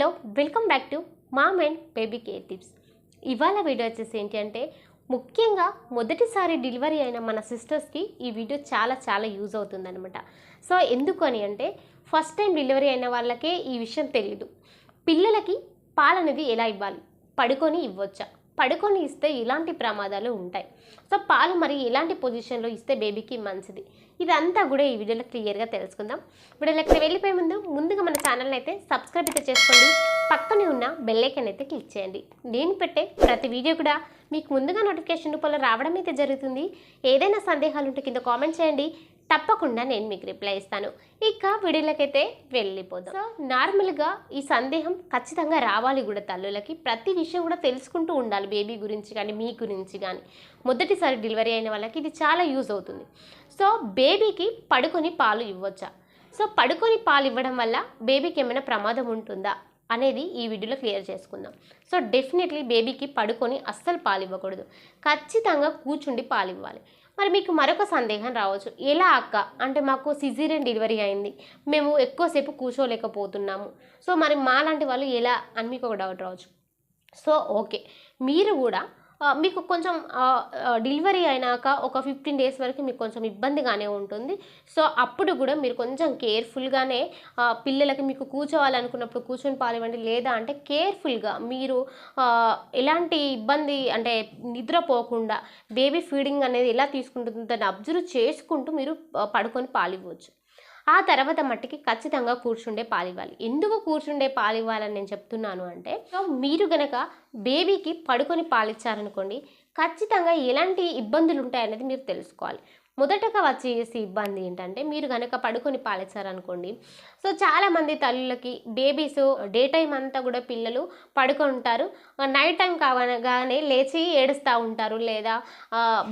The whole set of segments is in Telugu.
Hello welcome back to mom and baby care tips. ఇవాళ వీడియో వచ్చేసి ఏంటి అంటే ముఖ్యంగా మొదటిసారి డెలివరీ అయిన మన సిస్టర్స్కి ఈ వీడియో చాలా యూజ్ అవుతుందన్నమాట. సో ఎందుకు అని అంటే ఫస్ట్ టైం డెలివరీ అయిన వాళ్ళకే ఈ విషయం తెలియదు. పిల్లలకి పాలనేది ఎలా ఇవ్వాలి, పడుకొని ఇవ్వచ్చా, పడుకొని ఇస్తే ఇలాంటి ప్రమాదాలు ఉంటాయి. సో పాలు మరి ఎలాంటి పొజిషన్లో ఇస్తే బేబీకి మంచిది, ఇదంతా కూడా ఈ వీడియోలో క్లియర్గా తెలుసుకుందాం. వీడియోలోకి వెళ్ళిపోయే ముందుగా మన ఛానల్ని అయితే సబ్స్క్రైబ్ అయితే చేసుకోండి, పక్కనే ఉన్న బెల్ ఐకాన్ అయితే క్లిక్ చేయండి. నేను పెట్టే ప్రతి వీడియో కూడా మీకు ముందుగా నోటిఫికేషన్ రూపంలో రావడం అయితే జరుగుతుంది. ఏదైనా సందేహాలు ఉంటే కింద కామెంట్ చేయండి, తప్పకుండా నేను మీకు రిప్లై ఇస్తాను. ఇక వీడియోలకైతే వెళ్ళిపోదాం. సో నార్మల్గా ఈ సందేహం ఖచ్చితంగా రావాలి కూడా తల్లులకి. ప్రతి విషయం కూడా తెలుసుకుంటూ ఉండాలి, బేబీ గురించి కానీ మీ గురించి కానీ. మొదటిసారి డెలివరీ అయిన వాళ్ళకి ఇది చాలా యూజ్ అవుతుంది. సో బేబీకి పడుకొని పాలు ఇవ్వచ్చా, సో పడుకొని పాలు ఇవ్వడం వల్ల బేబీకి ఏమైనా ప్రమాదం ఉంటుందా అనేది ఈ వీడియోలో క్లియర్ చేసుకుందాం. సో డెఫినెట్లీ బేబీకి పడుకొని అస్సలు పాలు ఇవ్వకూడదు, ఖచ్చితంగా కూర్చుండి పాలు ఇవ్వాలి. మరి మీకు మరొక సందేహం రావచ్చు, ఎలా అక్క అంటే మాకు సిజేరియన్ డెలివరీ అయింది, మేము ఎక్కువసేపు కూర్చోలేకపోతున్నాము, సో మరి మాలాంటి వాళ్ళు ఎలా అని మీకు ఒక డౌట్ రావచ్చు. సో ఓకే, మీరు కూడా మీకు కొంచెం డెలివరీ అయినాక ఒక 15 days వరకు మీకు కొంచెం ఇబ్బందిగానే ఉంటుంది. సో అప్పుడు కూడా మీరు కొంచెం కేర్ఫుల్గానే పిల్లలకి మీకు కూర్చోవాలనుకున్నప్పుడు కూర్చొని పాలివ్వండి, లేదా అంటే కేర్ఫుల్గా మీరు ఎలాంటి ఇబ్బంది అంటే నిద్రపోకుండా బేబీ ఫీడింగ్ అనేది ఎలా తీసుకుంటుందో దాన్ని అబ్జర్వ్ చేసుకుంటూ మీరు పడుకొని పాలివ్వచ్చు. ఆ తర్వాత మట్టికి ఖచ్చితంగా కూర్చుండే పాలివ్వాలి. ఎందుకు కూర్చుండే పాలివ్వాలని నేను చెప్తున్నాను అంటే, సో మీరు గనక బేబీకి పడుకొని పాలిచ్చారనుకోండి, ఖచ్చితంగా ఎలాంటి ఇబ్బందులు ఉంటాయనేది మీరు తెలుసుకోవాలి. మొదటగా వచ్చేసి ఇబ్బంది ఏంటంటే, మీరు కనుక పడుకొని పాలిచ్చారనుకోండి, సో చాలామంది తల్లులకి బేబీస్ డే టైం అంతా కూడా పిల్లలు పడుకొని ఉంటారు, నైట్ టైం కావగానే లేచి ఏడుస్తూ ఉంటారు, లేదా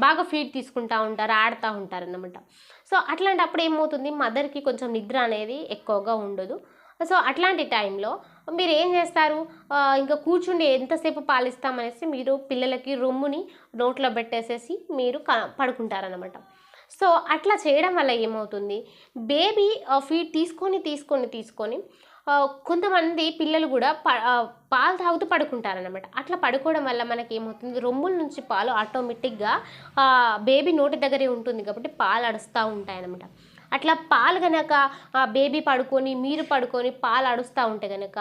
బాగా ఫీడ్ తీసుకుంటూ ఉంటారు, ఆడుతూ ఉంటారు అన్నమాట. సో అట్లాంటప్పుడు ఏమవుతుంది, మదర్కి కొంచెం నిద్ర అనేది ఎక్కువగా ఉండదు. సో అట్లాంటి టైంలో మీరు ఏం చేస్తారు, ఇంకా కూర్చుండి ఎంతసేపు పాలిస్తామనేసి మీరు పిల్లలకి రొమ్ముని నోట్లో పెట్టేసేసి మీరు పడుకుంటారనమాట. సో అట్లా చేయడం వల్ల ఏమవుతుంది, బేబీ ఫీడ్ తీసుకొని కొంతమంది పిల్లలు కూడా పాలు తాగుతూ పడుకుంటారనమాట. అట్లా పడుకోవడం వల్ల మనకి ఏమవుతుంది, రొమ్ముల నుంచి పాలు ఆటోమేటిక్గా బేబీ నోటి దగ్గరే ఉంటుంది కాబట్టి పాలు అడుస్తూ ఉంటాయన్నమాట. అట్లా పాలు కనుక బేబీ పడుకొని మీరు పడుకొని పాలు అడుస్తూ ఉంటే కనుక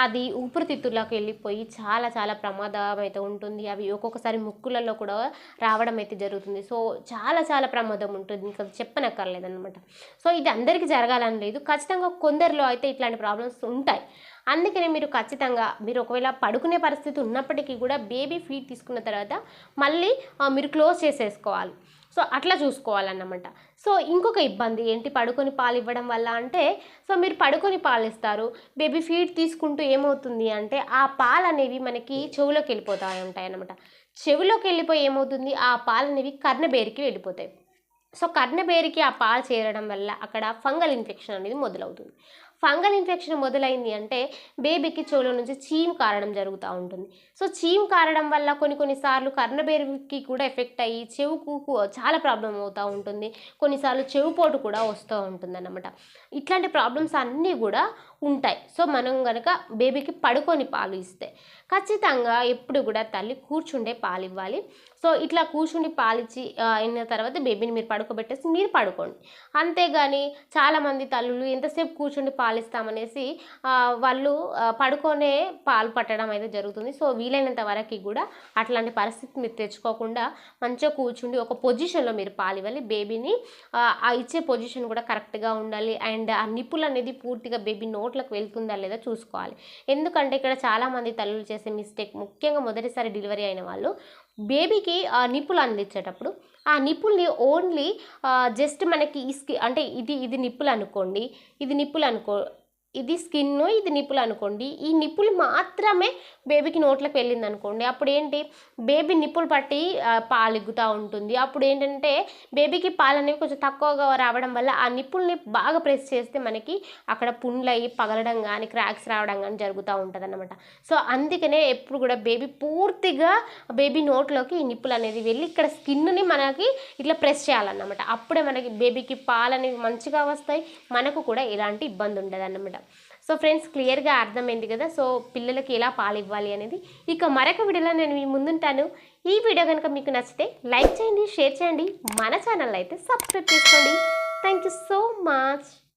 అది ఊపిరితిత్తుల్లోకి వెళ్ళిపోయి చాలా ప్రమాదం అయితే ఉంటుంది. అవి ఒక్కొక్కసారి ముక్కులలో కూడా రావడం అయితే జరుగుతుంది. సో చాలా ప్రమాదం ఉంటుంది, ఇంకా చెప్పనక్కర్లేదన్నమాట. సో ఇది అందరికీ జరగాలని లేదు, ఖచ్చితంగా కొందరిలో అయితే ఇట్లాంటి ప్రాబ్లమ్స్ ఉంటాయి. అందుకనే మీరు ఖచ్చితంగా మీరు ఒకవేళ పడుకునే పరిస్థితి ఉన్నప్పటికీ కూడా బేబీ ఫీడ్ తీసుకున్న తర్వాత మళ్ళీ మీరు క్లోజ్ చేసేసుకోవాలి. సో అట్లా చూసుకోవాలన్నమాట. సో ఇంకొక ఇబ్బంది ఏంటి పడుకొని పాలు ఇవ్వడం వల్ల అంటే, సో మీరు పడుకొని పాలు ఇస్తారు, బేబీ ఫీడ్ తీసుకుంటూ ఏమవుతుంది అంటే ఆ పాలు అనేవి మనకి చెవులోకి వెళ్ళిపోతూ ఉంటాయి అన్నమాట. చెవిలోకి వెళ్ళిపోయి ఏమవుతుంది, ఆ పాలు అనేవి కర్ణబేరికి వెళ్ళిపోతాయి. సో కర్ణబేరికి ఆ పాలు చేరడం వల్ల అక్కడ ఫంగల్ ఇన్ఫెక్షన్ అనేది మొదలవుతుంది. ఫంగల్ ఇన్ఫెక్షన్ మొదలైంది అంటే బేబీకి చెవుల నుంచి చీమ్ కారడం జరుగుతూ ఉంటుంది. సో చీమ్ కారడం వల్ల కొన్నిసార్లు కర్ణబేరికి కూడా ఎఫెక్ట్ అయ్యి చెవుకు చాలా ప్రాబ్లం అవుతూ ఉంటుంది, కొన్నిసార్లు చెవుపోటు కూడా వస్తూ ఉంటుంది అన్నమాట. ఇట్లాంటి ప్రాబ్లమ్స్ అన్నీ కూడా ఉంటాయి. సో మనం కనుక బేబీకి పడుకొని పాలు ఇస్తే ఖచ్చితంగా ఎప్పుడు కూడా తల్లి కూర్చుండే పాలు ఇవ్వాలి. సో ఇట్లా కూర్చుండి పాలిచ్చి అయిన తర్వాత బేబీని మీరు పడుకోబెట్టేసి మీరు పడుకోండి. అంతేగాని చాలామంది తల్లులు ఎంతసేపు కూర్చుండి పాలిస్తామనేసి వాళ్ళు పడుకొనే పాలు పట్టడం అయితే జరుగుతుంది. సో వీలైనంత వరకు కూడా అట్లాంటి పరిస్థితి మీరు తెచ్చుకోకుండా మంచిగా కూర్చుండి ఒక పొజిషన్లో మీరు పాలు ఇవ్వాలి. బేబీని ఆ ఇచ్చే పొజిషన్ కూడా కరెక్ట్గా ఉండాలి, అండ్ ఆ నిప్పులు అనేది పూర్తిగా బేబీ నోట్లకు వెళ్తుందా లేదా చూసుకోవాలి. ఎందుకంటే ఇక్కడ చాలామంది తల్లులు చేసే మిస్టేక్, ముఖ్యంగా మొదటిసారి డెలివరీ అయిన వాళ్ళు బేబీకి ఆ నిప్పులు అందించేటప్పుడు ఆ నిప్పుల్ని ఓన్లీ జస్ట్ మనకి అంటే ఇది నిప్పులు అనుకోండి, ఇది స్కిన్, ఇది నిప్పులు అనుకోండి, ఈ నిప్పులు మాత్రమే బేబీకి నోట్లోకి వెళ్ళింది అనుకోండి, అప్పుడు ఏంటి బేబీ నిప్పులు పట్టి పాలు ఎగ్గుతూ ఉంటుంది. అప్పుడు ఏంటంటే బేబీకి పాలు అనేవి కొంచెం తక్కువగా రావడం వల్ల ఆ నిప్పుల్ని బాగా ప్రెస్ చేస్తే మనకి అక్కడ పుండ్లు అయ్యి పగలడం కానీ క్రాక్స్ రావడం కానీ జరుగుతూ ఉంటుంది అన్నమాట. సో అందుకనే ఎప్పుడు కూడా బేబీ పూర్తిగా బేబీ నోట్లోకి ఈ నిప్పులు అనేది వెళ్ళి ఇక్కడ స్కిన్ని మనకి ఇట్లా ప్రెస్ చేయాలన్నమాట. అప్పుడే మనకి బేబీకి పాలు అనేవి మంచిగా వస్తాయి, మనకు కూడా ఎలాంటి ఇబ్బంది ఉండదు అన్నమాట. సో ఫ్రెండ్స్, క్లియర్గా అర్థమైంది కదా సో పిల్లలకి ఎలా పాలు ఇవ్వాలి అనేది. ఇక మరొక వీడియోలో నేను మీ ముందుంటాను. ఈ వీడియో కనుక మీకు నచ్చితే లైక్ చేయండి, షేర్ చేయండి, మన ఛానల్ అయితే సబ్స్క్రైబ్ చేసుకోండి. Thank you so much.